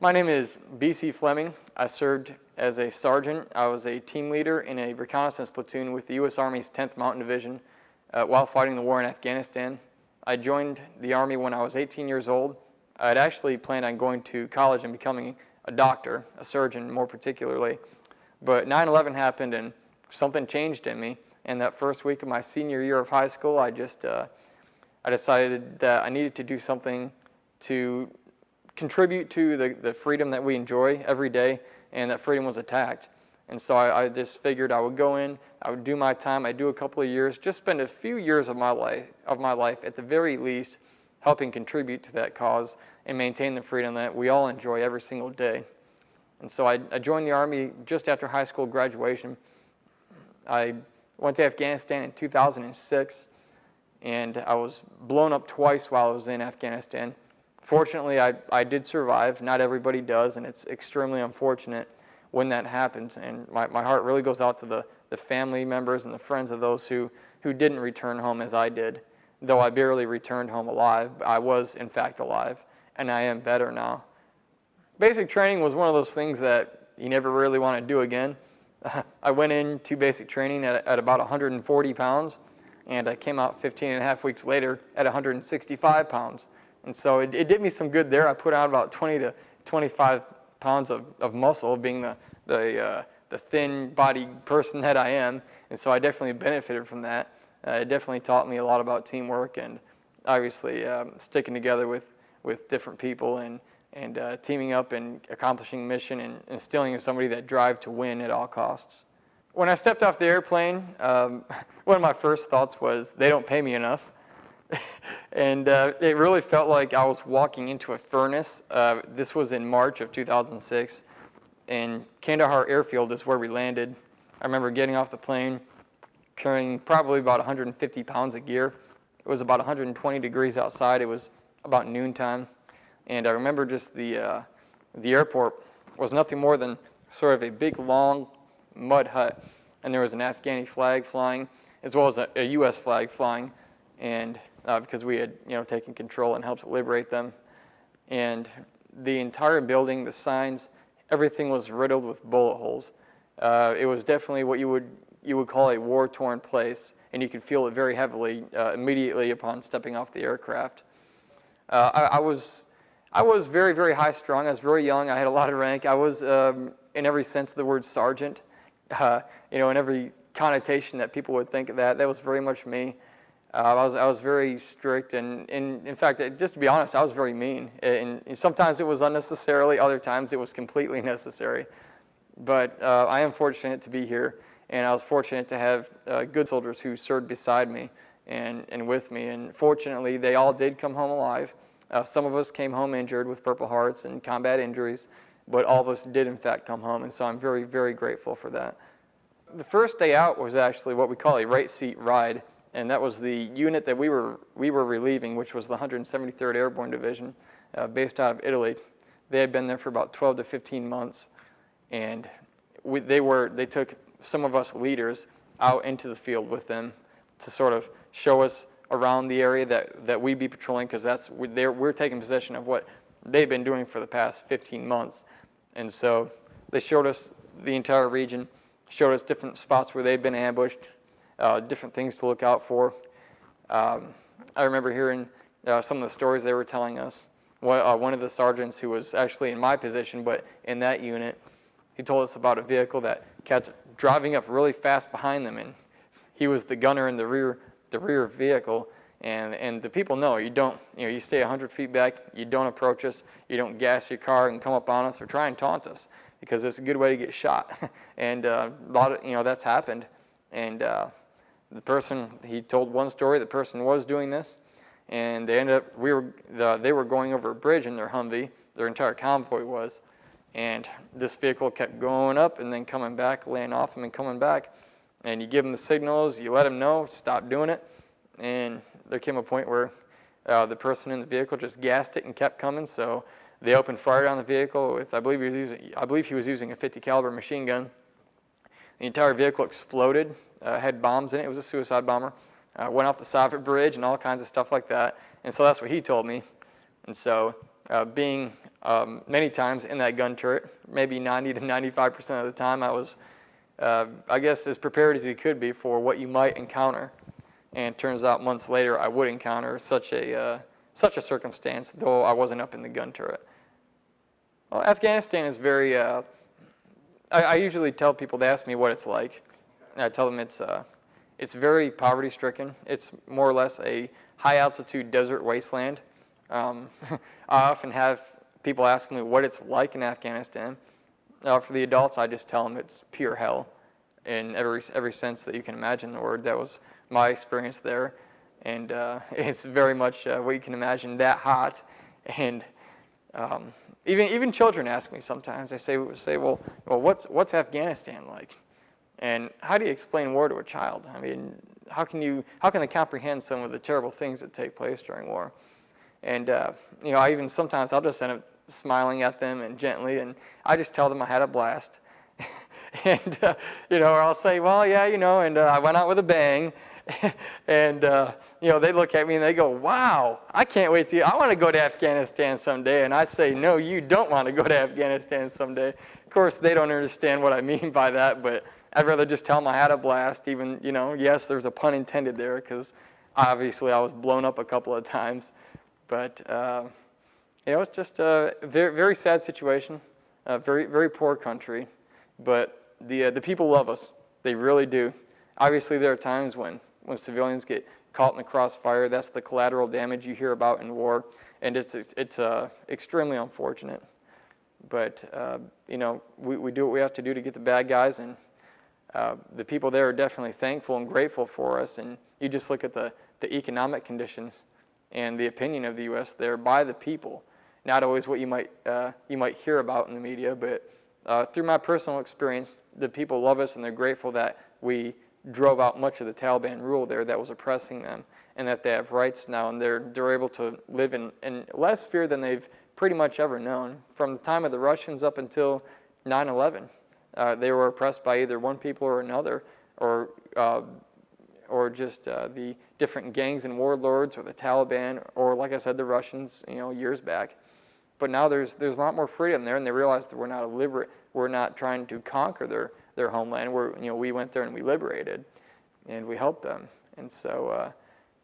My name is B.C. Fleming. I served as a sergeant. I was a team leader in a reconnaissance platoon with the U.S. Army's 10th Mountain Division while fighting the war in Afghanistan. I joined the Army when I was 18 years old. I'd actually planned on going to college and becoming a doctor, a surgeon more particularly. But 9/11 happened and something changed in me. And that first week of my senior year of high school, I decided that I needed to do something to contribute to the freedom that we enjoy every day, and that freedom was attacked. And so I just figured I would go in, I would do my time, I'd do a couple of years, just spend a few years of my life at the very least helping contribute to that cause and maintain the freedom that we all enjoy every single day. And so I joined the Army just after high school graduation. I went to Afghanistan in 2006, and I was blown up twice while I was in Afghanistan. Fortunately, I did survive. Not everybody does, and it's extremely unfortunate when that happens. And my heart really goes out to the family members and the friends of those who didn't return home as I did. Though I barely returned home alive, I was in fact alive, and I am better now. Basic training was one of those things that you never really want to do again. I went into basic training at about 140 pounds, and I came out 15 and a half weeks later at 165 pounds. And so it did me some good there. I put on about 20 to 25 pounds of muscle, being the thin-bodied person that I am. And so I definitely benefited from that. It definitely taught me a lot about teamwork and obviously sticking together with different people and teaming up and accomplishing mission and instilling in somebody that drive to win at all costs. When I stepped off the airplane, one of my first thoughts was, they don't pay me enough. And it really felt like I was walking into a furnace. This was in March of 2006, and Kandahar Airfield is where we landed. I remember getting off the plane, carrying probably about 150 pounds of gear. It was about 120 degrees outside. It was about noontime, and I remember just the airport was nothing more than sort of a big, long mud hut, and there was an Afghani flag flying, as well as a U.S. flag flying, and because we had taken control and helped liberate them. And the entire building, the signs, everything was riddled with bullet holes. It was definitely what you would call a war-torn place, and you could feel it very heavily immediately upon stepping off the aircraft. I was very, very high-strung. I was very young. I had a lot of rank. I was, in every sense of the word, sergeant. In every connotation that people would think of that was very much me. I was very strict, and in fact, just to be honest, I was very mean. And sometimes it was unnecessarily, other times it was completely necessary. But I am fortunate to be here, and I was fortunate to have good soldiers who served beside me and with me. And fortunately, they all did come home alive. Some of us came home injured with Purple Hearts and combat injuries, but all of us did in fact come home, and so I'm very, very grateful for that. The first day out was actually what we call a right seat ride. And that was the unit that we were relieving, which was the 173rd Airborne Division, based out of Italy. They had been there for about 12 to 15 months, and they took some of us leaders out into the field with them to sort of show us around the area that we'd be patrolling, because we're taking possession of what they've been doing for the past 15 months. And so they showed us the entire region, showed us different spots where they'd been ambushed, different things to look out for. I remember hearing some of the stories they were telling us. One of the sergeants who was actually in my position, but in that unit, he told us about a vehicle that kept driving up really fast behind them, and he was the gunner in the rear vehicle. And the people know you stay 100 feet back, you don't approach us, you don't gas your car and come up on us or try and taunt us, because it's a good way to get shot. And a lot of that's happened. And the person, he told one story, the person was doing this, and they ended up, they were going over a bridge in their Humvee, their entire convoy was, and this vehicle kept going up and then coming back, laying off them and coming back, and you give them the signals, you let them know, stop doing it, and there came a point where the person in the vehicle just gassed it and kept coming, so they opened fire on the vehicle with, I believe he was using a .50 caliber machine gun. The entire vehicle exploded, had bombs in it. It was a suicide bomber. Went off the side of a bridge and all kinds of stuff like that. And so that's what he told me. And so being many times in that gun turret. Maybe 90 to 95% of the time I was, I guess, as prepared as you could be for what you might encounter. And it turns out months later I would encounter such a circumstance, though I wasn't up in the gun turret. Well, Afghanistan is very, I usually tell people, they ask me what it's like, and I tell them it's very poverty-stricken. It's more or less a high-altitude desert wasteland. I often have people ask me what it's like in Afghanistan. For the adults, I just tell them it's pure hell in every sense that you can imagine the word. That was my experience there, and it's very much what you can imagine, that hot. And even children ask me sometimes. They say, well, what's Afghanistan like? And how do you explain war to a child? I mean, how can they comprehend some of the terrible things that take place during war? And I even sometimes I'll just end up smiling at them and gently, and I just tell them I had a blast. And or I'll say, well, yeah, and I went out with a bang. And they look at me and they go, wow, I can't wait I want to go to Afghanistan someday. And I say, no, you don't want to go to Afghanistan someday. Of course, they don't understand what I mean by that, but I'd rather just tell them I had a blast. Even, yes, there's a pun intended there, because obviously I was blown up a couple of times. But it's just a very, very sad situation, a very, very poor country. But the people love us. They really do. Obviously, there are times when civilians get caught in the crossfire. That's the collateral damage you hear about in war, and it's extremely unfortunate. But we do what we have to do to get the bad guys, and the people there are definitely thankful and grateful for us. And you just look at the economic conditions and the opinion of the U.S. there by the people. Not always what you might hear about in the media, but through my personal experience, the people love us and they're grateful that we drove out much of the Taliban rule there that was oppressing them, and that they have rights now, and they're able to live in less fear than they've pretty much ever known. From the time of the Russians up until 9/11, they were oppressed by either one people or another, or just the different gangs and warlords, or the Taliban, or like I said, the Russians, years back. But now there's a lot more freedom there, and they realize that we're not trying to conquer their homeland. We went there and we liberated, and we helped them. And so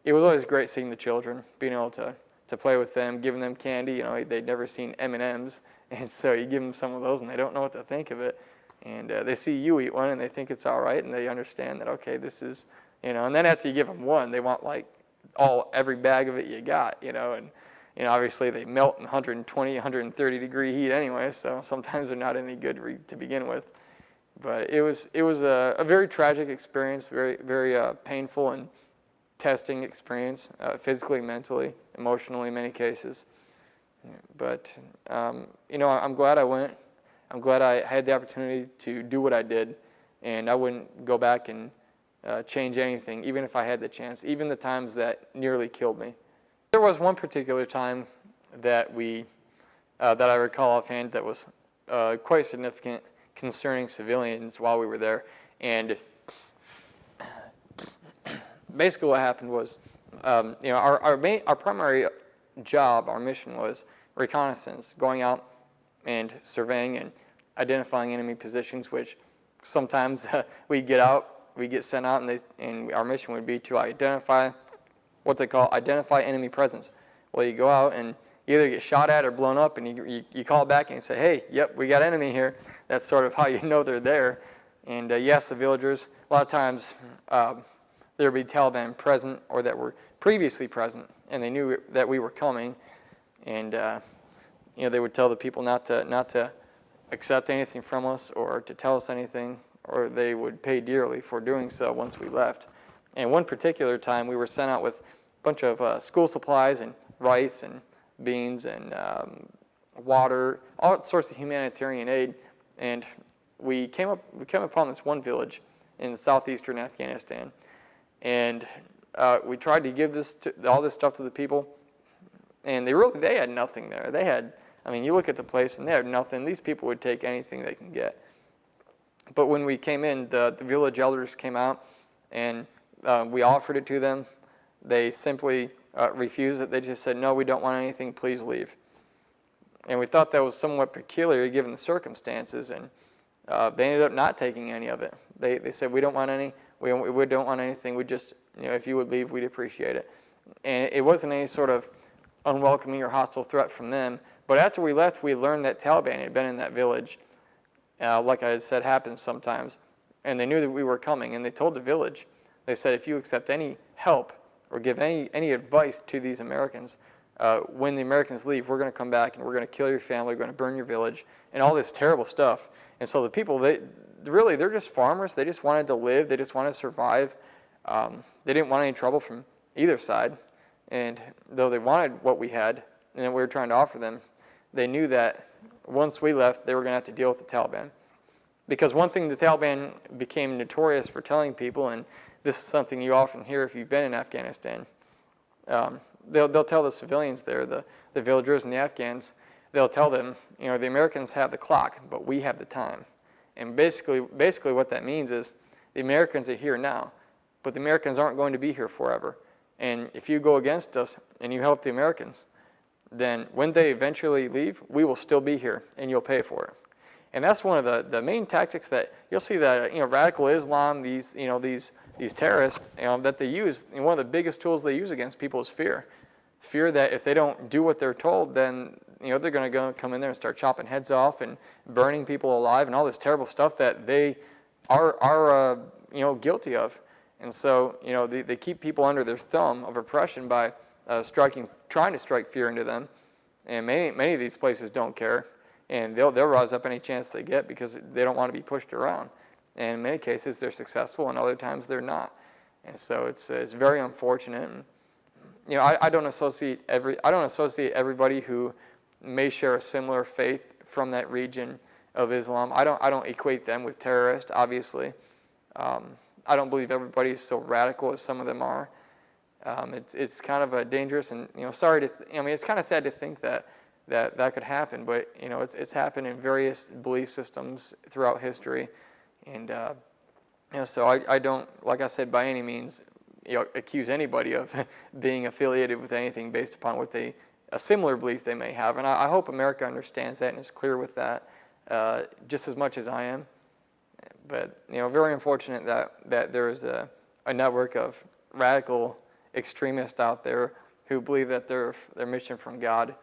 it was always great seeing the children, being able to play with them, giving them candy. They'd never seen M&Ms, and so you give them some of those, and they don't know what to think of it. And they see you eat one, and they think it's all right, and they understand that, okay, this is, and then after you give them one, they want every bag of it you got, and obviously they melt in 120, 130 degree heat anyway, so sometimes they're not any good to begin with. But it was a very tragic experience, very, very painful and testing experience, physically, mentally, emotionally in many cases. But, I'm glad I went. I'm glad I had the opportunity to do what I did, and I wouldn't go back and change anything, even if I had the chance, even the times that nearly killed me. There was one particular time that that I recall offhand that was quite significant concerning civilians while we were there. And basically what happened was, our primary job, our mission was reconnaissance, going out and surveying and identifying enemy positions, which sometimes we get sent out, and our mission would be to identify what they call identify enemy presence. Well, you go out and you either get shot at or blown up, and you call back and you say, hey, yep, we got enemy here. That's sort of how you know they're there. And yes, the villagers, a lot of times there would be Taliban present or that were previously present, and they knew that we were coming. And they would tell the people not to accept anything from us or to tell us anything, or they would pay dearly for doing so once we left. And one particular time, we were sent out with a bunch of school supplies and rice and beans and water, all sorts of humanitarian aid. And we came upon this one village in southeastern Afghanistan, and we tried to give all this stuff to the people, and they had nothing there. You look at the place and they had nothing. These people would take anything they can get. But when we came in, the village elders came out, and we offered it to them. They simply refused it. They just said, no, we don't want anything, please leave. And we thought that was somewhat peculiar given the circumstances, and they ended up not taking any of it. They said, we don't want any, we don't want anything, we just, if you would leave, we'd appreciate it. And it wasn't any sort of unwelcoming or hostile threat from them. But after we left, we learned that Taliban had been in that village, like I had said happens sometimes. And they knew that we were coming, and they told the village, they said, if you accept any help or give any advice to these Americans, when the Americans leave, we're going to come back and we're going to kill your family, we're going to burn your village, and all this terrible stuff. And so the people, they're just farmers. They just wanted to live. They just wanted to survive. They didn't want any trouble from either side. And though they wanted what we had and we were trying to offer them, they knew that once we left, they were going to have to deal with the Taliban. Because one thing the Taliban became notorious for telling people, and this is something you often hear if you've been in Afghanistan, they'll tell the civilians there, the villagers and the Afghans, they'll tell them, the Americans have the clock, but we have the time. And basically what that means is the Americans are here now, but the Americans aren't going to be here forever. And if you go against us and you help the Americans, then when they eventually leave, we will still be here and you'll pay for it. And that's one of the main tactics that you'll see that radical Islam, these terrorists, that they use. And one of the biggest tools they use against people is fear. Fear that if they don't do what they're told, then they're going to come in there and start chopping heads off and burning people alive and all this terrible stuff that they are guilty of. And so they keep people under their thumb of oppression by trying to strike fear into them. And many of these places don't care. And they'll rise up any chance they get because they don't want to be pushed around. And in many cases they're successful, and other times they're not. And so it's very unfortunate. And, I don't associate everybody who may share a similar faith from that region of Islam. I don't equate them with terrorists, obviously. I don't believe everybody is so radical as some of them are. It's kind of a dangerous, and it's kind of sad to think that could happen, but it's happened in various belief systems throughout history, and so I don't, like I said, by any means accuse anybody of being affiliated with anything based upon a similar belief they may have, and I hope America understands that and is clear with that just as much as I am. But very unfortunate that there is a network of radical extremists out there who believe that their mission from God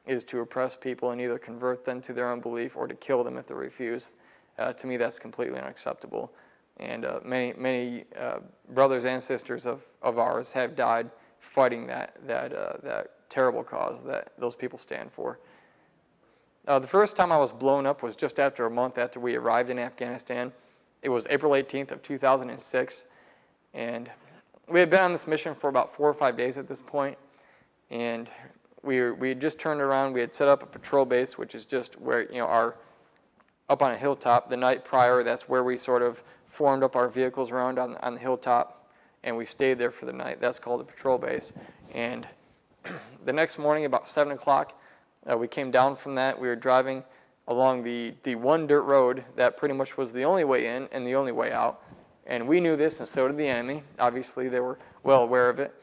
is to oppress people and either convert them to their own belief or to kill them if they refuse. To me, that's completely unacceptable. And many brothers and sisters of ours have died fighting that terrible cause that those people stand for. The first time I was blown up was just after a month after we arrived in Afghanistan. It was April 18th of 2006, and we had been on this mission for about 4 or 5 days at this point, and we had just turned around. We had set up a patrol base, which is just where up on a hilltop. The night prior, that's where we sort of formed up our vehicles around on the hilltop, and we stayed there for the night. That's called a patrol base. And the next morning, about 7 o'clock, we came down from that. We were driving along the one dirt road that pretty much was the only way in and the only way out. And we knew this, and so did the enemy. Obviously, they were well aware of it.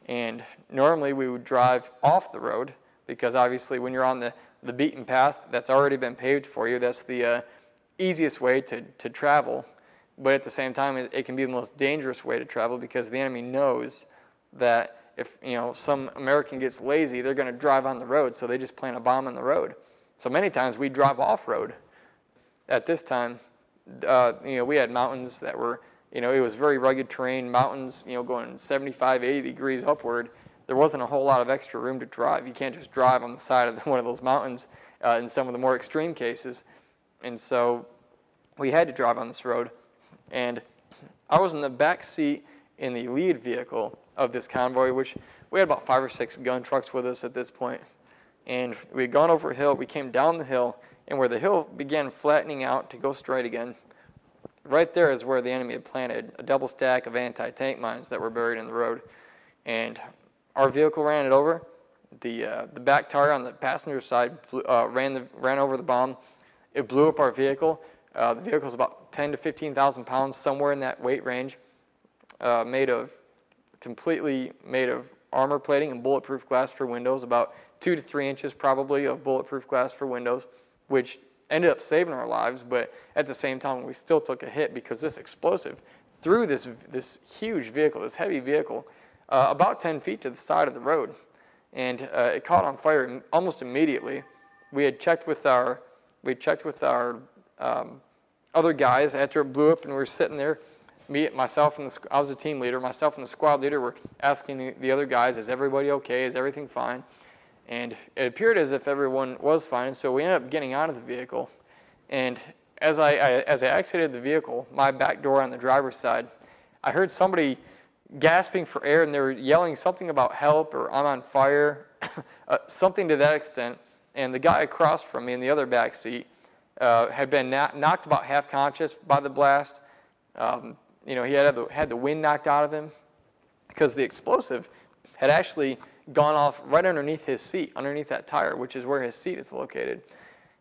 And normally we would drive off the road because obviously when you're on the beaten path that's already been paved for you, that's the easiest way to travel. But at the same time, it can be the most dangerous way to travel because the enemy knows that if some American gets lazy, they're going to drive on the road, so they just plant a bomb on the road. So many times we drive off-road. At this time, we had mountains that were, it was very rugged terrain, mountains, going 75, 80 degrees upward. There wasn't a whole lot of extra room to drive. You can't just drive on the side of one of those mountains in some of the more extreme cases. And so we had to drive on this road. And I was in the back seat in the lead vehicle of this convoy, which we had about 5 or 6 gun trucks with us at this point. And we had gone over a hill, we came down the hill, and where the hill began flattening out to go straight again, right there is where the enemy had planted a double stack of anti-tank mines that were buried in the road. And our vehicle ran it over. The back tire on the passenger side ran over the bomb. It blew up our vehicle. The vehicle was about 10 to 15,000 pounds, somewhere in that weight range, completely made of armor plating and bulletproof glass for windows, about 2 to 3 inches probably of bulletproof glass for windows, which ended up saving our lives, but at the same time we still took a hit because this explosive threw this huge vehicle, this heavy vehicle, about 10 feet to the side of the road, and it caught on fire almost immediately. We had checked with our other guys after it blew up, and we were sitting there. I was a team leader. Myself and the squad leader were asking the other guys, "Is everybody okay? Is everything fine?" And it appeared as if everyone was fine. So we ended up getting out of the vehicle, and as I exited the vehicle, my back door on the driver's side, I heard somebody gasping for air, and they were yelling something about help or I'm on fire, something to that extent. And the guy across from me in the other back seat had been knocked about half conscious by the blast. He had the wind knocked out of him because the explosive had actually gone off right underneath his seat, underneath that tire, which is where his seat is located.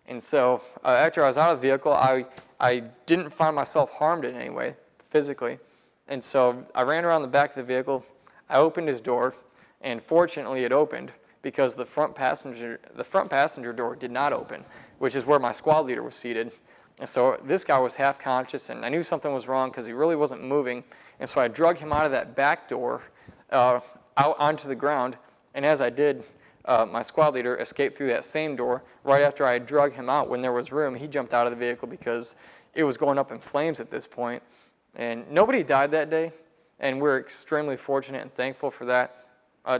And so after I was out of the vehicle, I didn't find myself harmed in any way physically. And so I ran around the back of the vehicle. I opened his door, and fortunately it opened because the front passenger door did not open, which is where my squad leader was seated. And so this guy was half conscious, and I knew something was wrong because he really wasn't moving. And so I drug him out of that back door out onto the ground. And as I did, my squad leader escaped through that same door. Right after I had drug him out, when there was room, he jumped out of the vehicle because it was going up in flames at this point. And nobody died that day, and we're extremely fortunate and thankful for that.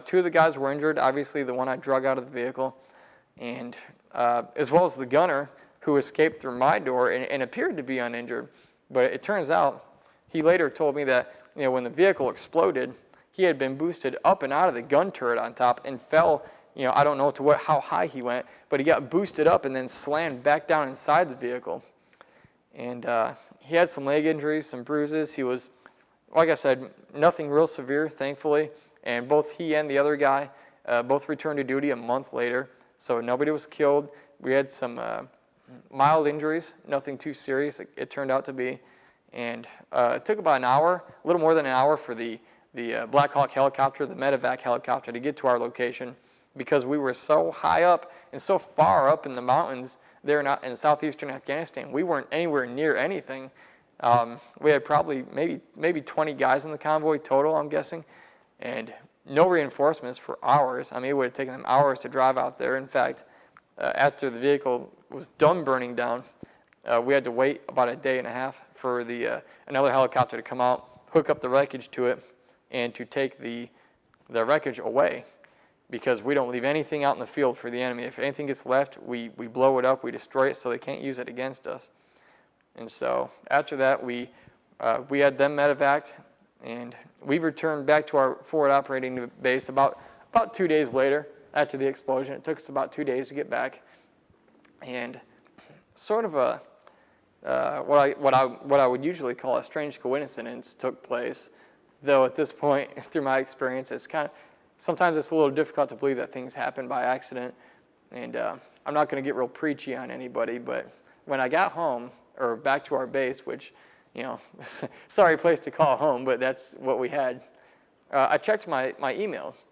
2 of the guys were injured, obviously the one I drug out of the vehicle, and as well as the gunner who escaped through my door and appeared to be uninjured. But it turns out, he later told me that when the vehicle exploded, he had been boosted up and out of the gun turret on top and fell, I don't know how high he went, but he got boosted up and then slammed back down inside the vehicle. And he had some leg injuries, some bruises. He was, like I said, nothing real severe, thankfully. And both he and the other guy both returned to duty a month later. So nobody was killed. We had some mild injuries, nothing too serious, it turned out to be. And it took about an hour, a little more than an hour for the Black Hawk helicopter, the medevac helicopter, to get to our location because we were so high up and so far up in the mountains there in southeastern Afghanistan. We weren't anywhere near anything. We had probably maybe 20 guys in the convoy total, I'm guessing, and no reinforcements for hours. I mean, it would have taken them hours to drive out there. In fact, after the vehicle was done burning down, we had to wait about a day and a half for another helicopter to come out, hook up the wreckage to it, and to take the wreckage away, because we don't leave anything out in the field for the enemy. If anything gets left, we blow it up, we destroy it so they can't use it against us. And so after that, we had them medevaced, and we returned back to our forward operating base about 2 days later after the explosion. It took us about 2 days to get back, and sort of what I would usually call a strange coincidence took place. Though at this point, through my experience, sometimes it's a little difficult to believe that things happen by accident. And I'm not going to get real preachy on anybody, but when I got home, or back to our base, which, sorry place to call home, but that's what we had, I checked my emails.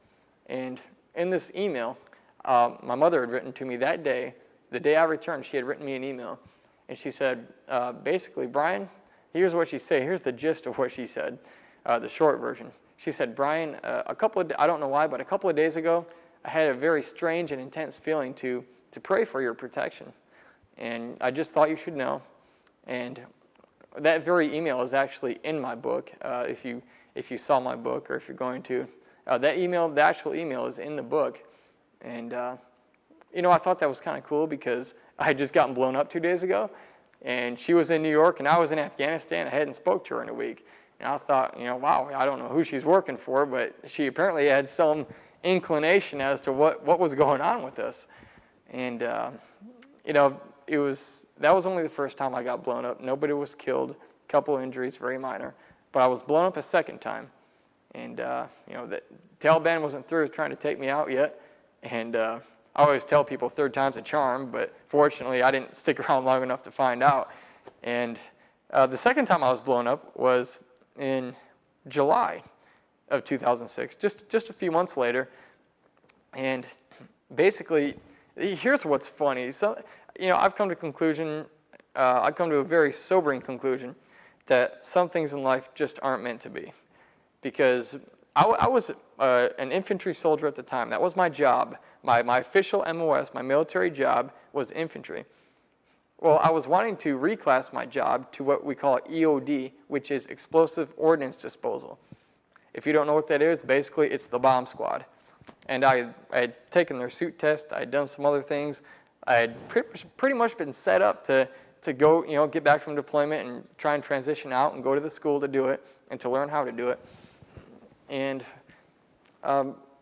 And in this email, my mother had written to me that day, the day I returned, she had written me an email. And she said, basically, Brian, here's what she said. Here's the gist of what she said, the short version. She said, Brian, I don't know why, but a couple of days ago, I had a very strange and intense feeling to pray for your protection. And I just thought you should know. And that very email is actually in my book. If you saw my book, or if you're going to, the actual email is in the book. And I thought that was kind of cool because I had just gotten blown up 2 days ago, and she was in New York and I was in Afghanistan. I hadn't spoke to her in a week. And I thought, wow, I don't know who she's working for, but she apparently had some inclination as to what was going on with us. And, that was only the first time I got blown up. Nobody was killed, a couple injuries, very minor. But I was blown up a second time. And, the Taliban wasn't through trying to take me out yet. And I always tell people third time's a charm, but fortunately I didn't stick around long enough to find out. And the second time I was blown up was in July. of 2006, just a few months later. And basically, here's what's funny. So, I've come to I've come to a very sobering conclusion that some things in life just aren't meant to be. Because I was an infantry soldier at the time. That was my job. My official MOS, my military job, was infantry. Well, I was wanting to reclass my job to what we call EOD, which is Explosive Ordnance Disposal. If you don't know what that is, basically it's the bomb squad. And I had taken their suit test. I had done some other things. I had pretty much been set up to go, get back from deployment and try and transition out and go to the school to do it and to learn how to do it. And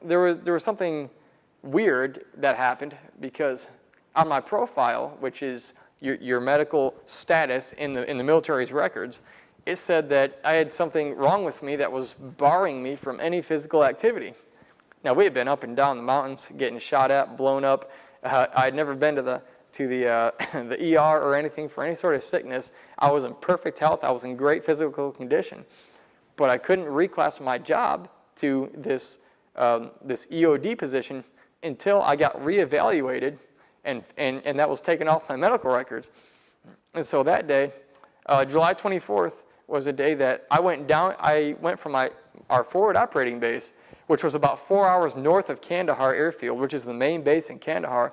there was something weird that happened, because on my profile, which is your medical status in the military's records, it said that I had something wrong with me that was barring me from any physical activity. Now, we had been up and down the mountains, getting shot at, blown up. I had never been to the the ER or anything for any sort of sickness. I was in perfect health. I was in great physical condition, but I couldn't reclass my job to this EOD position until I got reevaluated, and that was taken off my medical records. And so that day, July 24th, was a day that I went from our forward operating base, which was about 4 hours north of Kandahar Airfield, which is the main base in Kandahar.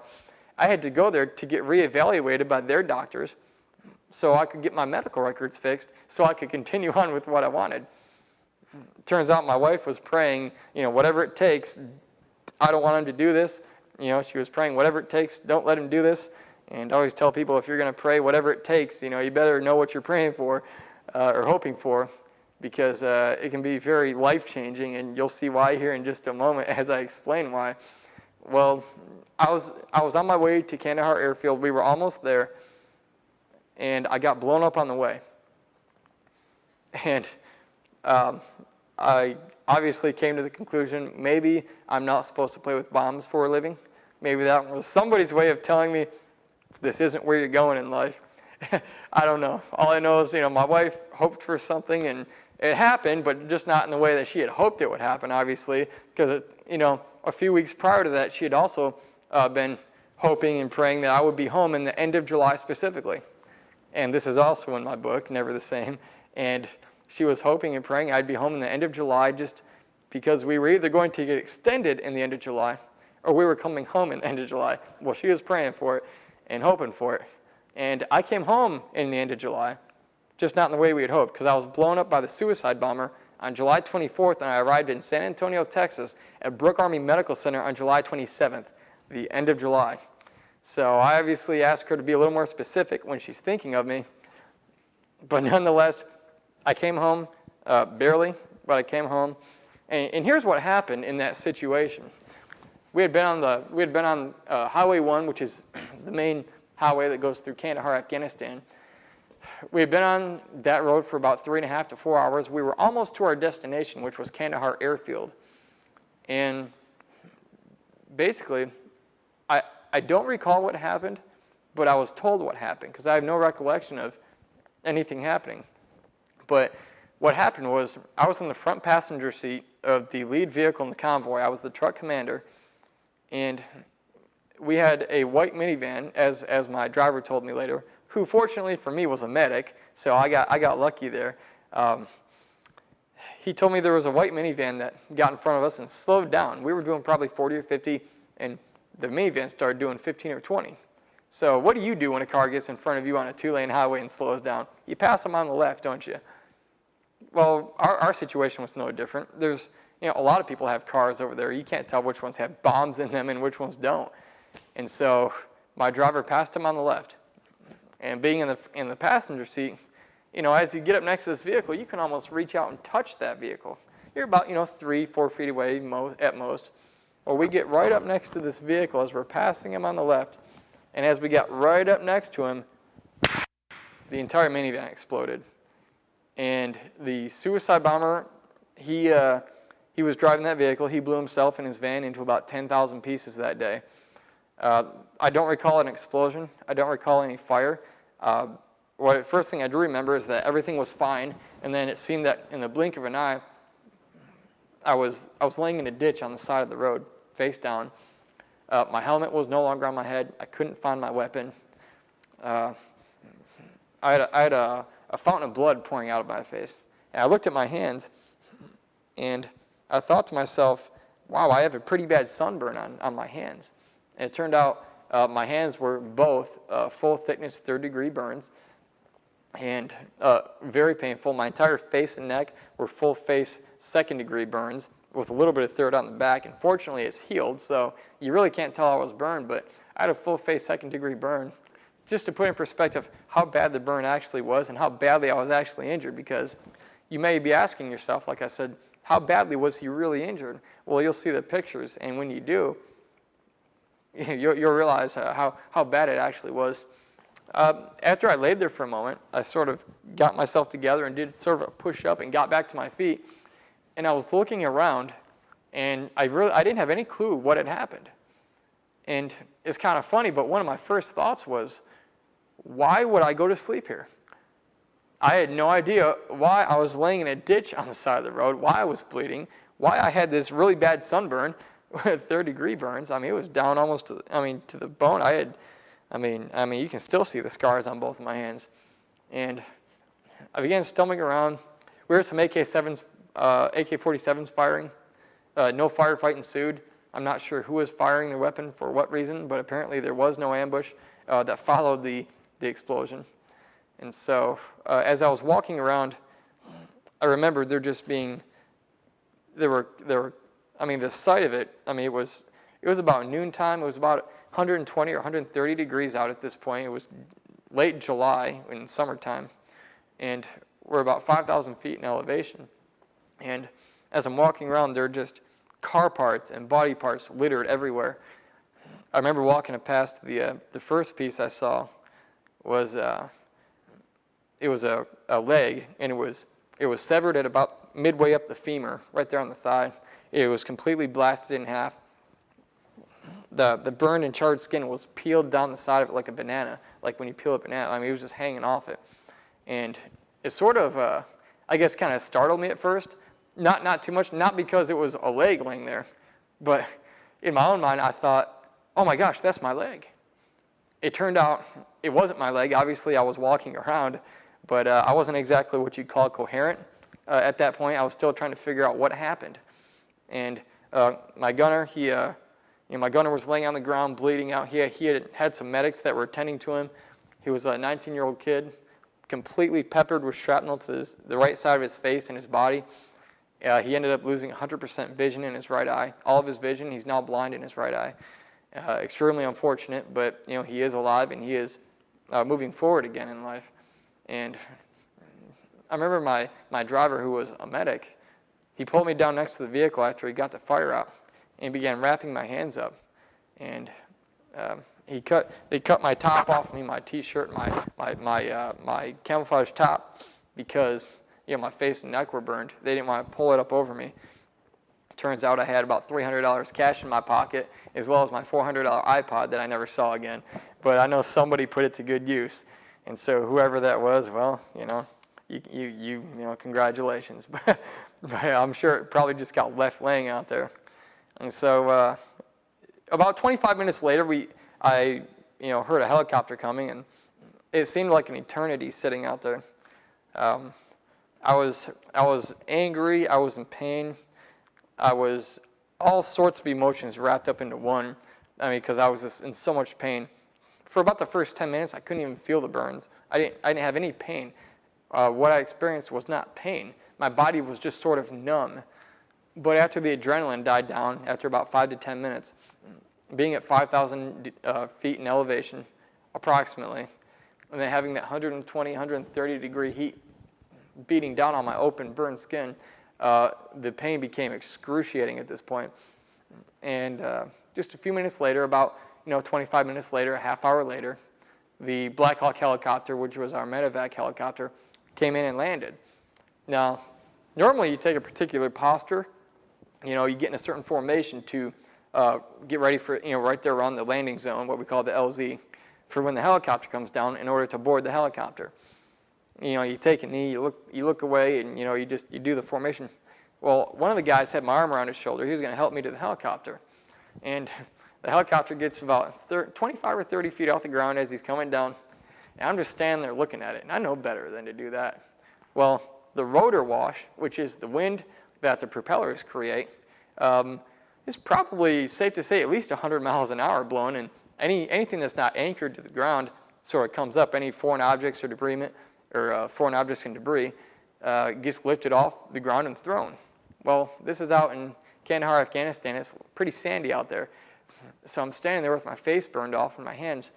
I had to go there to get reevaluated by their doctors so I could get my medical records fixed so I could continue on with what I wanted. Turns out my wife was praying, whatever it takes. I don't want him to do this. She was praying, whatever it takes, don't let him do this. And I always tell people, if you're going to pray whatever it takes, you better know what you're praying for or hoping for, because it can be very life-changing, and you'll see why here in just a moment as I explain why. Well, I was on my way to Kandahar Airfield. We were almost there, and I got blown up on the way. And I obviously came to the conclusion, maybe I'm not supposed to play with bombs for a living. Maybe that was somebody's way of telling me this isn't where you're going in life. I don't know. All I know is, my wife hoped for something, and it happened, but just not in the way that she had hoped it would happen, obviously, because, a few weeks prior to that, she had also been hoping and praying that I would be home in the end of July specifically. And this is also in my book, Never the Same. And she was hoping and praying I'd be home in the end of July, just because we were either going to get extended in the end of July or we were coming home in the end of July. Well, she was praying for it and hoping for it. And I came home in the end of July, just not in the way we had hoped, because I was blown up by the suicide bomber on July 24th, and I arrived in San Antonio, Texas, at Brooke Army Medical Center on July 27th, the end of July. So I obviously asked her to be a little more specific when she's thinking of me. But nonetheless, I came home, barely, but I came home. And here's what happened in that situation. We had been on Highway 1, which is the main highway that goes through Kandahar, Afghanistan. We had been on that road for about 3.5 to 4 hours. We were almost to our destination, which was Kandahar Airfield. And basically, I don't recall what happened, but I was told what happened, because I have no recollection of anything happening. But what happened was, I was in the front passenger seat of the lead vehicle in the convoy. I was the truck commander, and we had a white minivan, as my driver told me later, who fortunately for me was a medic, so I got lucky there. He told me there was a white minivan that got in front of us and slowed down. We were doing probably 40 or 50, and the minivan started doing 15 or 20. So what do you do when a car gets in front of you on a 2-lane highway and slows down? You pass them on the left, don't you? Well, our situation was no different. There's, a lot of people have cars over there. You can't tell which ones have bombs in them and which ones don't. And so my driver passed him on the left. And being in the passenger seat, as you get up next to this vehicle, you can almost reach out and touch that vehicle. You're about, 3-4 feet away at most. Well, we get right up next to this vehicle as we're passing him on the left. And as we got right up next to him, the entire minivan exploded. And the suicide bomber, he was driving that vehicle. He blew himself and his van into about 10,000 pieces that day. I don't recall an explosion. I don't recall any fire. First thing I do remember is that everything was fine, and then it seemed that in the blink of an eye, I was laying in a ditch on the side of the road, face down. My helmet was no longer on my head. I couldn't find my weapon. Uh, I had a fountain of blood pouring out of my face. And I looked at my hands, and I thought to myself, wow, I have a pretty bad sunburn on my hands. And it turned out my hands were both full thickness 3rd-degree burns, and very painful. My entire face and neck were full face 2nd-degree burns with a little bit of 3rd on the back. And fortunately, it's healed, so you really can't tell I was burned, but I had a full face 2nd-degree burn. Just to put in perspective how bad the burn actually was and how badly I was actually injured, because you may be asking yourself, like I said, how badly was he really injured? Well, you'll see the pictures, and when you do, you'll realize how bad it actually was. After I laid there for a moment, I sort of got myself together and did sort of a push-up and got back to my feet, and I was looking around, and I didn't have any clue what had happened. And it's kind of funny, but one of my first thoughts was, why would I go to sleep here? I had no idea why I was laying in a ditch on the side of the road, why I was bleeding, why I had this really bad sunburn with 3rd-degree burns. I mean, it was down almost to the bone. I mean, you can still see the scars on both of my hands. And I began stumbling around. We heard some AK-47s firing. No firefight ensued. I'm not sure who was firing the weapon for what reason, but apparently there was no ambush that followed the explosion. And so as I was walking around, I remember there were, the sight of it, it was about noontime. It was about 120 or 130 degrees out at this point. It was late July in summertime, and we're about 5,000 feet in elevation. And as I'm walking around, there are just car parts and body parts littered everywhere. I remember walking past the first piece I saw was it was a leg, and it was severed at about midway up the femur, right there on the thigh. It was completely blasted in half. The burned and charred skin was peeled down the side of it like a banana, like when you peel a banana. It was just hanging off it. And it sort of, I guess, kind of startled me at first. Not too much, not because it was a leg laying there, but in my own mind, I thought, oh my gosh, that's my leg. It turned out it wasn't my leg. Obviously, I was walking around, but I wasn't exactly what you'd call coherent. At that point, I was still trying to figure out what happened. And my gunner, my gunner was laying on the ground, bleeding out. He had some medics that were attending to him. He was a 19-year-old kid, completely peppered with shrapnel to the right side of his face and his body. He ended up losing 100% vision in his right eye. All of his vision, he's now blind in his right eye. Extremely unfortunate, but he is alive and he is moving forward again in life. And I remember my driver, who was a medic, he pulled me down next to the vehicle after he got the fire out and began wrapping my hands up. And they cut my top off me, my T-shirt, my camouflage top, because my face and neck were burned. They didn't want to pull it up over me. Turns out I had about $300 cash in my pocket, as well as my $400 iPod that I never saw again. But I know somebody put it to good use, and so whoever that was, well, congratulations. But I'm sure it probably just got left laying out there. And so about 25 minutes later, I heard a helicopter coming, and it seemed like an eternity sitting out there. I was angry. I was in pain. I was all sorts of emotions wrapped up into one. Because I was just in so much pain. For about the first 10 minutes, I couldn't even feel the burns. I didn't have any pain. What I experienced was not pain. My body was just sort of numb. But after the adrenaline died down, after about 5 to 10 minutes, being at 5,000 feet in elevation, approximately, and then having that 120, 130 degree heat beating down on my open, burned skin, the pain became excruciating at this point. And just a few minutes later, about 25 minutes later, a half hour later, the Black Hawk helicopter, which was our medevac helicopter, came in and landed. Now, normally you take a particular posture, you get in a certain formation to get ready for, right there around the landing zone, what we call the LZ, for when the helicopter comes down in order to board the helicopter. You take a knee, you look away, and you do the formation. Well, one of the guys had my arm around his shoulder. He was going to help me to the helicopter. And the helicopter gets about 25 or 30 feet off the ground as he's coming down. And I'm just standing there looking at it. And I know better than to do that. Well, the rotor wash, which is the wind that the propellers create, is probably safe to say at least 100 miles an hour blowing. And anything that's not anchored to the ground sort of comes up. Any foreign objects or debris, foreign objects and debris gets lifted off the ground and thrown. Well, this is out in Kandahar, Afghanistan. It's pretty sandy out there. So I'm standing there with my face burned off in my hands.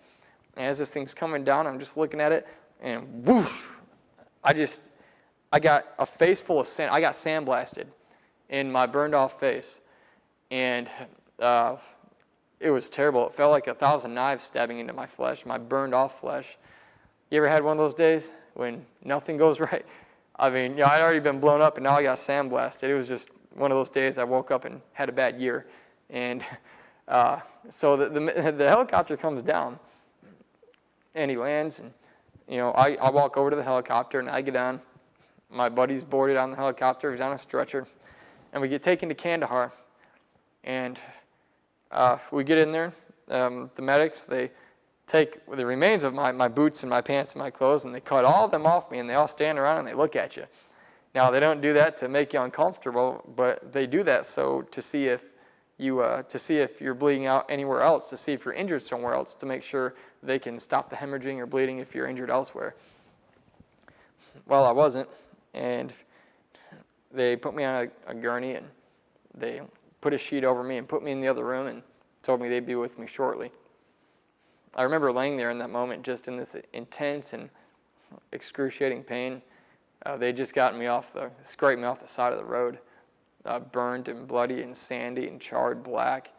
And as this thing's coming down, I'm just looking at it, and whoosh, I got a face full of sand. I got sandblasted in my burned off face. And it was terrible. It felt like 1,000 knives stabbing into my flesh, my burned off flesh. You ever had one of those days when nothing goes right? I mean, I'd already been blown up, and now I got sandblasted. It was just one of those days I woke up and had a bad year. And so the helicopter comes down, and he lands, and I walk over to the helicopter, and I get on. My buddy's boarded on the helicopter. He's on a stretcher, and we get taken to Kandahar. And we get in there. The medics, they take the remains of my boots and my pants and my clothes, and they cut all of them off me, and they all stand around and they look at you. Now, they don't do that to make you uncomfortable, but they do that so to see if you're bleeding out anywhere else, to see if you're injured somewhere else, to make sure they can stop the hemorrhaging or bleeding if you're injured elsewhere. Well, I wasn't, and they put me on a gurney, and they put a sheet over me and put me in the other room and told me they'd be with me shortly. I remember laying there in that moment just in this intense and excruciating pain. They just scraped me off the side of the road, burned and bloody and sandy and charred black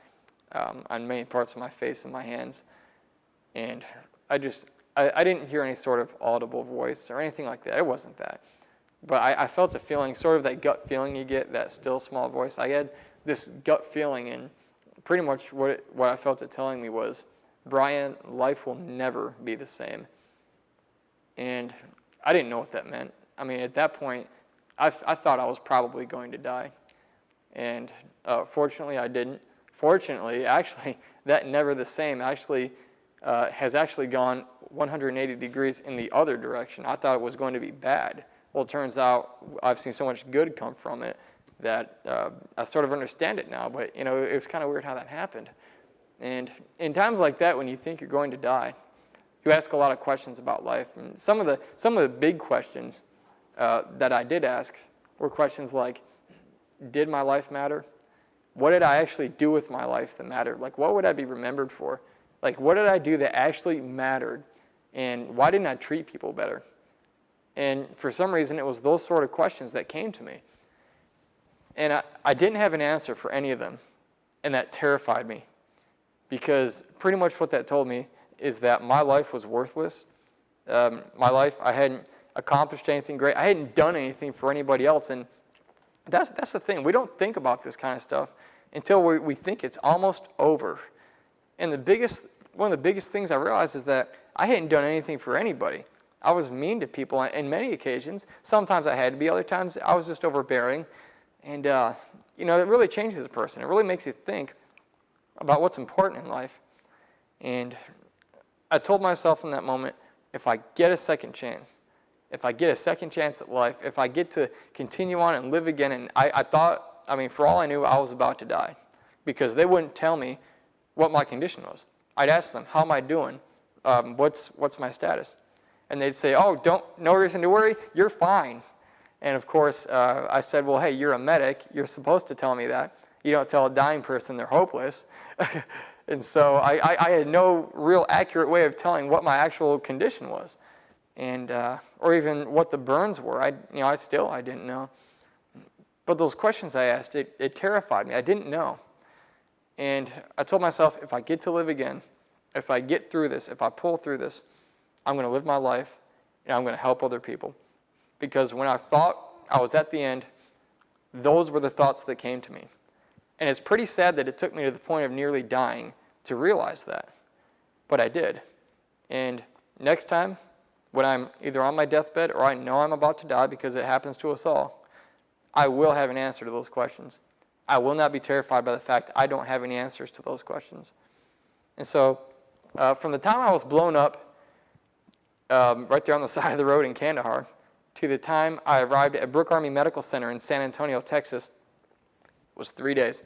on many parts of my face and my hands. And I didn't hear any sort of audible voice or anything like that. It wasn't that. But I felt a feeling, sort of that gut feeling you get, that still small voice. I had this gut feeling, and pretty much what I felt it telling me was, Brian, life will never be the same. And I didn't know what that meant. I mean, at that point, I thought I was probably going to die. And fortunately, I didn't. Fortunately, actually, that never the same has actually gone 180 degrees in the other direction. I thought it was going to be bad. Well, it turns out I've seen so much good come from it that I sort of understand it now. But, it was kind of weird how that happened. And in times like that, when you think you're going to die, you ask a lot of questions about life. And some of the big questions that I did ask were questions like, did my life matter? What did I actually do with my life that mattered? Like, what would I be remembered for? Like, what did I do that actually mattered? And why didn't I treat people better? And for some reason, it was those sort of questions that came to me. And I didn't have an answer for any of them. And that terrified me. Because pretty much what that told me is that my life was worthless. My life, I hadn't accomplished anything great. I hadn't done anything for anybody else. And that's the thing. We don't think about this kind of stuff until we think it's almost over. And one of the biggest things I realized is that I hadn't done anything for anybody. I was mean to people on many occasions. Sometimes I had to be. Other times I was just overbearing. And, it really changes a person. It really makes you think about what's important in life. And I told myself in that moment, if I get a second chance at life, if I get to continue on and live again, and I thought, for all I knew, I was about to die, because they wouldn't tell me what my condition was. I'd ask them, how am I doing? What's my status? And they'd say, no reason to worry, you're fine. And of course, I said, well, hey, you're a medic, you're supposed to tell me that. You don't tell a dying person they're hopeless. And so I had no real accurate way of telling what my actual condition was, and or even what the burns were. I didn't know. But those questions I asked, it terrified me. I didn't know. And I told myself, if I get to live again, if I get through this, if I pull through this, I'm going to live my life, and I'm going to help other people. Because when I thought I was at the end, those were the thoughts that came to me. And it's pretty sad that it took me to the point of nearly dying to realize that. But I did. And next time, when I'm either on my deathbed or I know I'm about to die, because it happens to us all, I will have an answer to those questions. I will not be terrified by the fact I don't have any answers to those questions. And so from the time I was blown up right there on the side of the road in Kandahar to the time I arrived at Brooke Army Medical Center in San Antonio, Texas, was 3 days.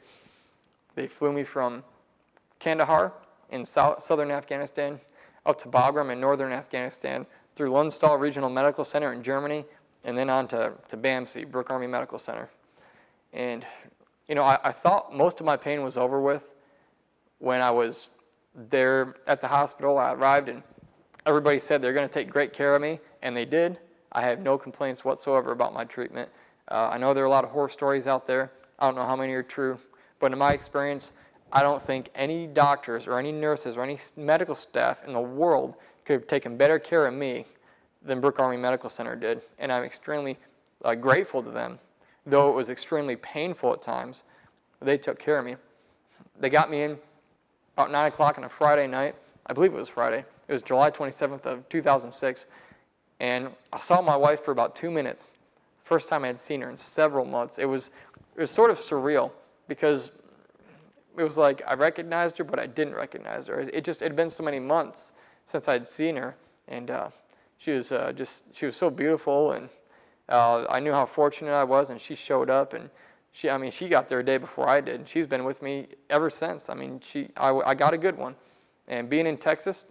They flew me from Kandahar in southern Afghanistan up to Bagram in northern Afghanistan, through Lundstall Regional Medical Center in Germany, and then on to BAMC, Brooke Army Medical Center. And, I thought most of my pain was over with when I was there at the hospital. I arrived and everybody said they're going to take great care of me, and they did. I have no complaints whatsoever about my treatment. I know there are a lot of horror stories out there. I don't know how many are true, but in my experience, I don't think any doctors or any nurses or any medical staff in the world could have taken better care of me than Brooke Army Medical Center did, and I'm extremely grateful to them. Though it was extremely painful at times, they took care of me. They got me in about 9 o'clock on a Friday night. I believe it was Friday. It was July 27th of 2006, and I saw my wife for about 2 minutes. First time I had seen her in several months. It was sort of surreal because it was like I recognized her, but I didn't recognize her. It had been so many months since I'd seen her, and she was so beautiful, and I knew how fortunate I was, and she showed up, and she got there a day before I did, and she's been with me ever since. I got a good one, and being in Texas,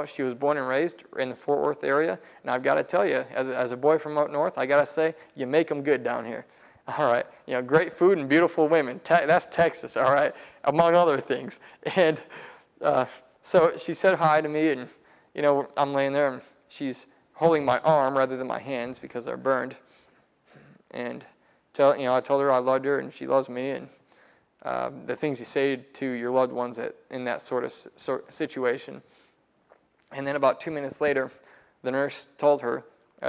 she was born and raised in the Fort Worth area, and I've got to tell you, as a boy from out north, I got to say, you make them good down here. All right, great food and beautiful women. That's Texas, all right, among other things. And so she said hi to me, and I'm laying there, and she's holding my arm rather than my hands because they're burned. And I told her I loved her, and she loves me, and the things you say to your loved ones in that sort of situation. And then about 2 minutes later, the nurse told her,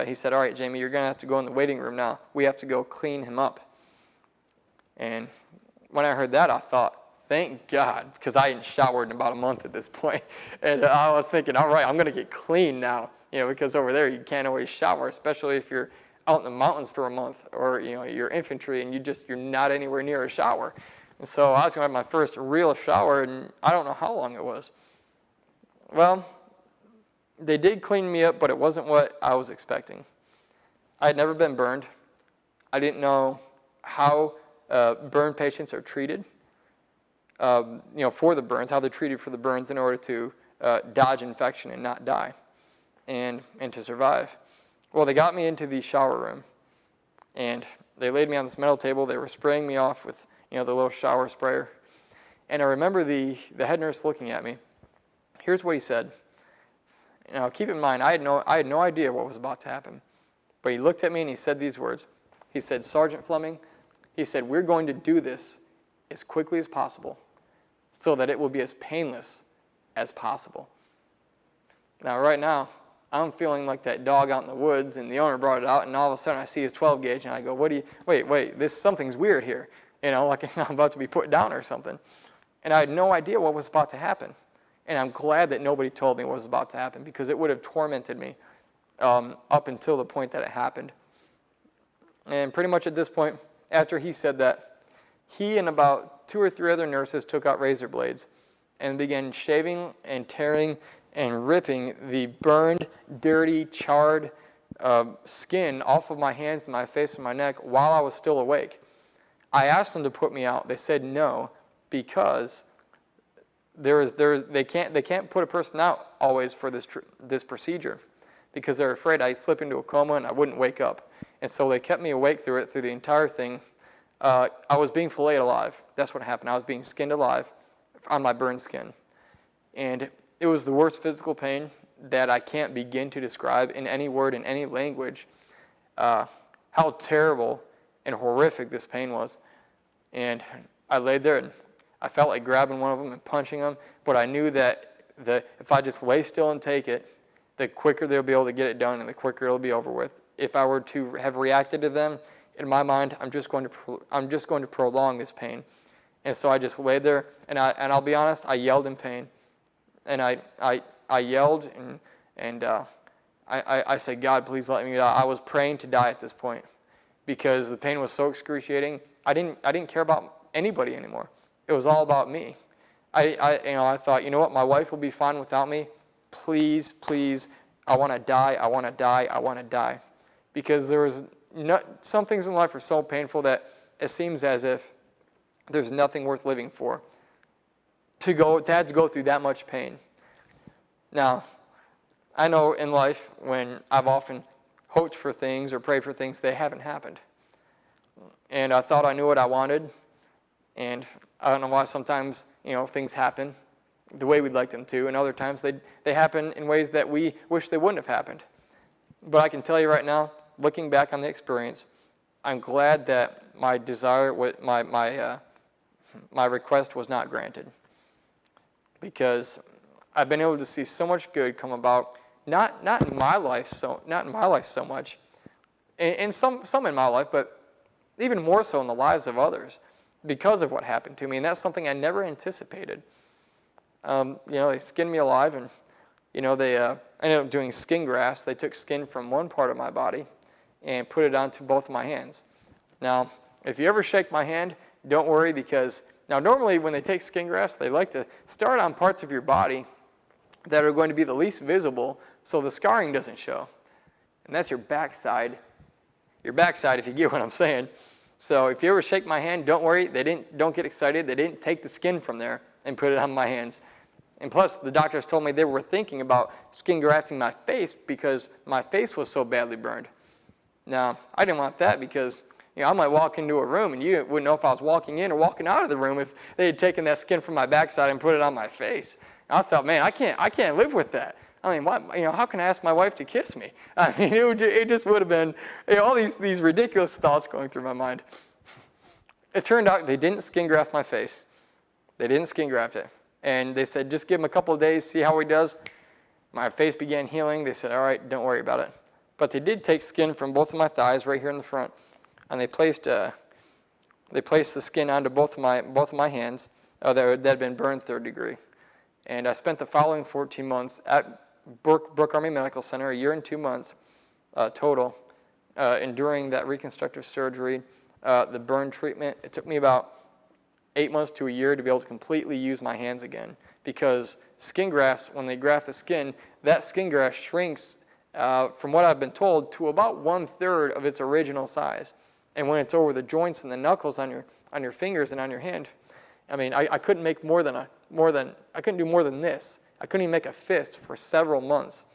he said, "All right, Jamie, you're going to have to go in the waiting room now. We have to go clean him up." And when I heard that, I thought, thank God, because I hadn't showered in about a month at this point. And I was thinking, all right, I'm going to get clean now, because over there you can't always shower, especially if you're out in the mountains for a month, or you're infantry and you're not anywhere near a shower. And so I was going to have my first real shower, and I don't know how long it was. Well, they did clean me up, but it wasn't what I was expecting. I had never been burned. I didn't know how burn patients are treated, for the burns, how they're treated for the burns in order to dodge infection and not die, and to survive. Well, they got me into the shower room, and they laid me on this metal table. They were spraying me off with, the little shower sprayer. And I remember the head nurse looking at me. Here's what he said. Now, keep in mind, I had no idea what was about to happen. But he looked at me and he said these words. He said, "Sergeant Fleming," he said, "we're going to do this as quickly as possible so that it will be as painless as possible." Now, right now, I'm feeling like that dog out in the woods, and the owner brought it out, and all of a sudden I see his 12 gauge, and I go, wait, something's weird here. Like I'm about to be put down or something. And I had no idea what was about to happen. And I'm glad that nobody told me what was about to happen, because it would have tormented me up until the point that it happened. And pretty much at this point, after he said that, he and about 2 or 3 other nurses took out razor blades and began shaving and tearing and ripping the burned, dirty, charred skin off of my hands and my face and my neck while I was still awake. I asked them to put me out. They said no, because they can't put a person out always for this procedure, because they're afraid I'd slip into a coma and I wouldn't wake up. And so they kept me awake through the entire thing. I was being filleted alive. That's what happened. I was being skinned alive on my burned skin. And it was the worst physical pain that I can't begin to describe in any word, in any language, how terrible and horrific this pain was. And I laid there, and I felt like grabbing one of them and punching them, but I knew that if I just lay still and take it, the quicker they'll be able to get it done and the quicker it'll be over with. If I were to have reacted to them, in my mind, I'm just going to prolong this pain. And so I just laid there, and I'll be honest, I yelled in pain. And I yelled, and I said, "God, please let me die." I was praying to die at this point. because the pain was so excruciating. I didn't care about anybody anymore. It was all about me. I thought, you know what, my wife will be fine without me. Please, please, I want to die, I want to die, I want to die. Because there was some things in life are so painful that it seems as if there's nothing worth living for. To have to go through that much pain. Now, I know in life when I've often hoped for things or prayed for things, they haven't happened. And I thought I knew what I wanted, and I don't know why sometimes, things happen the way we'd like them to, and other times they happen in ways that we wish they wouldn't have happened. But I can tell you right now, looking back on the experience, I'm glad that my desire, my request was not granted, because I've been able to see so much good come about, not in my life so much, and some in my life, but even more so in the lives of others, because of what happened to me, and that's something I never anticipated. They skinned me alive, and they ended up doing skin grafts. They took skin from one part of my body and put it onto both of my hands. Now, if you ever shake my hand, don't worry, because now normally when they take skin grafts, they like to start on parts of your body that are going to be the least visible so the scarring doesn't show. And that's your backside. Your backside, if you get what I'm saying. So if you ever shake my hand, don't worry. Don't get excited. They didn't take the skin from there and put it on my hands. And plus, the doctors told me they were thinking about skin grafting my face because my face was so badly burned. Now, I didn't want that because I might walk into a room and you wouldn't know if I was walking in or walking out of the room if they had taken that skin from my backside and put it on my face. And I thought, man, I can't live with that. I mean, what, how can I ask my wife to kiss me? I mean, it just would have been all these ridiculous thoughts going through my mind. It turned out they didn't skin graft my face. They didn't skin graft it. And they said, just give him a couple of days, see how he does. My face began healing. They said, all right, don't worry about it. But they did take skin from both of my thighs right here in the front, and they placed the skin onto both of my hands that had been burned third degree. And I spent the following 14 months at Brooke Army Medical Center, a year and 2 months total, enduring that reconstructive surgery, the burn treatment. It took me about 8 months to a year to be able to completely use my hands again, because skin grafts, when they graft the skin, that skin graft shrinks, from what I've been told, to about 1/3 of its original size. And when it's over the joints and the knuckles on your fingers and on your hand, I mean, I couldn't make I couldn't do more than this. I couldn't even make a fist for several months.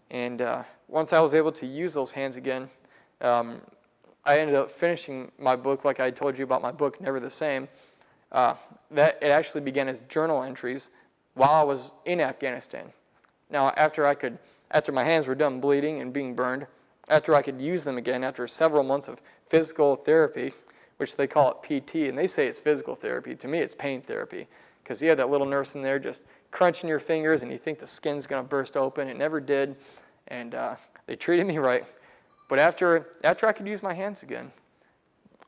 And once I was able to use those hands again, I ended up finishing my book, like I told you about my book, Never the Same. That it actually began as journal entries while I was in Afghanistan. Now, after my hands were done bleeding and being burned, after I could use them again, after several months of physical therapy, which they call it PT, and they say it's physical therapy. To me, it's pain therapy, because you have that little nurse in there just crunching your fingers, and you think the skin's going to burst open. It never did, and they treated me right. But after I could use my hands again,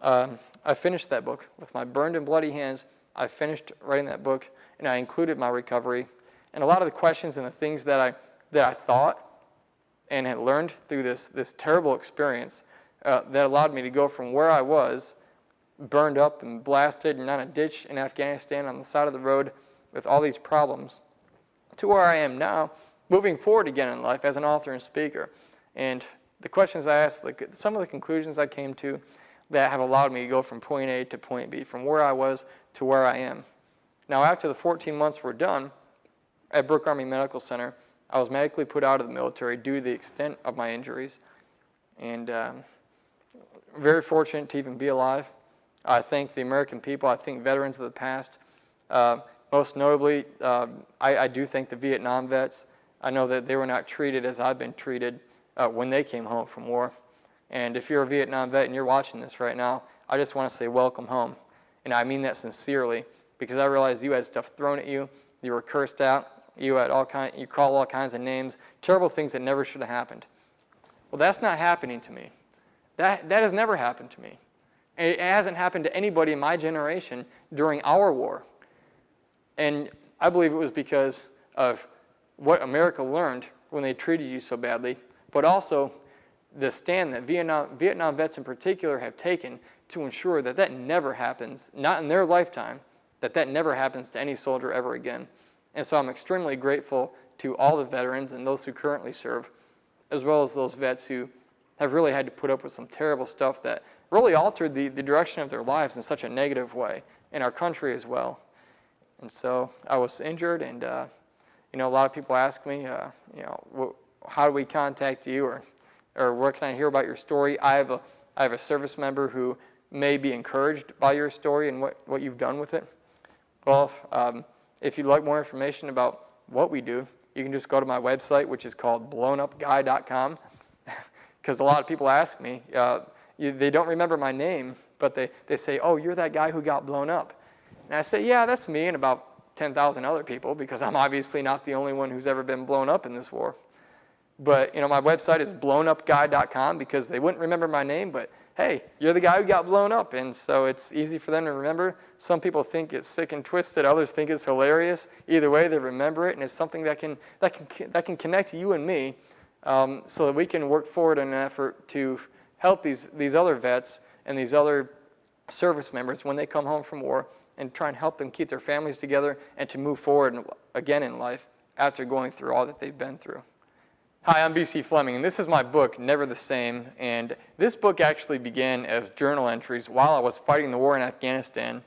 I finished that book. With my burned and bloody hands, I finished writing that book, and I included my recovery. And a lot of the questions and the things that I thought and had learned through this terrible experience that allowed me to go from where I was, burned up and blasted and on a ditch in Afghanistan on the side of the road with all these problems, to where I am now, moving forward again in life as an author and speaker. And the questions I asked, some of the conclusions I came to that have allowed me to go from point A to point B, from where I was to where I am. Now, after the 14 months were done at Brooke Army Medical Center, I was medically put out of the military due to the extent of my injuries. And very fortunate to even be alive. I thank the American people. I thank veterans of the past. Most notably, I do thank the Vietnam vets. I know that they were not treated as I've been treated when they came home from war. And if you're a Vietnam vet and you're watching this right now, I just want to say welcome home. And I mean that sincerely, because I realize you had stuff thrown at you, you were cursed out, you called all kinds of names, terrible things that never should have happened. Well, that's not happening to me. That has never happened to me. And it hasn't happened to anybody in my generation during our war. And I believe it was because of what America learned when they treated you so badly, but also the stand that Vietnam vets in particular have taken to ensure that that never happens, not in their lifetime, that never happens to any soldier ever again. And so I'm extremely grateful to all the veterans and those who currently serve, as well as those vets who have really had to put up with some terrible stuff that really altered the direction of their lives in such a negative way, in our country as well. And so I was injured, and a lot of people ask me, how do we contact you, or where can I hear about your story? I have a service member who may be encouraged by your story and what you've done with it. Well, if you'd like more information about what we do, you can just go to my website, which is called blownupguy.com, because a lot of people ask me, they don't remember my name, but they say, oh, you're that guy who got blown up. And I say, yeah, that's me and about 10,000 other people, because I'm obviously not the only one who's ever been blown up in this war. But my website is blownupguy.com, because they wouldn't remember my name, but hey, you're the guy who got blown up, and so it's easy for them to remember. Some people think it's sick and twisted, others think it's hilarious. Either way, they remember it, and it's something that can connect you and me, so that we can work forward in an effort to help these other vets and these other service members when they come home from war, and try and help them keep their families together and to move forward again in life after going through all that they've been through. Hi, I'm B.C. Fleming, and this is my book, Never the Same. And this book actually began as journal entries while I was fighting the war in Afghanistan.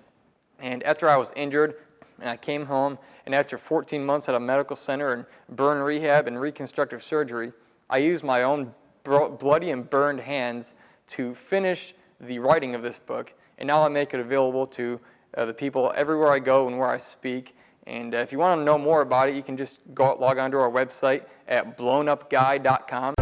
And after I was injured, and I came home, and after 14 months at a medical center and burn rehab and reconstructive surgery, I used my own bloody and burned hands to finish the writing of this book. And now I make it available to the people everywhere I go and where I speak. And if you want to know more about it, you can just log on to our website at blownupguy.com.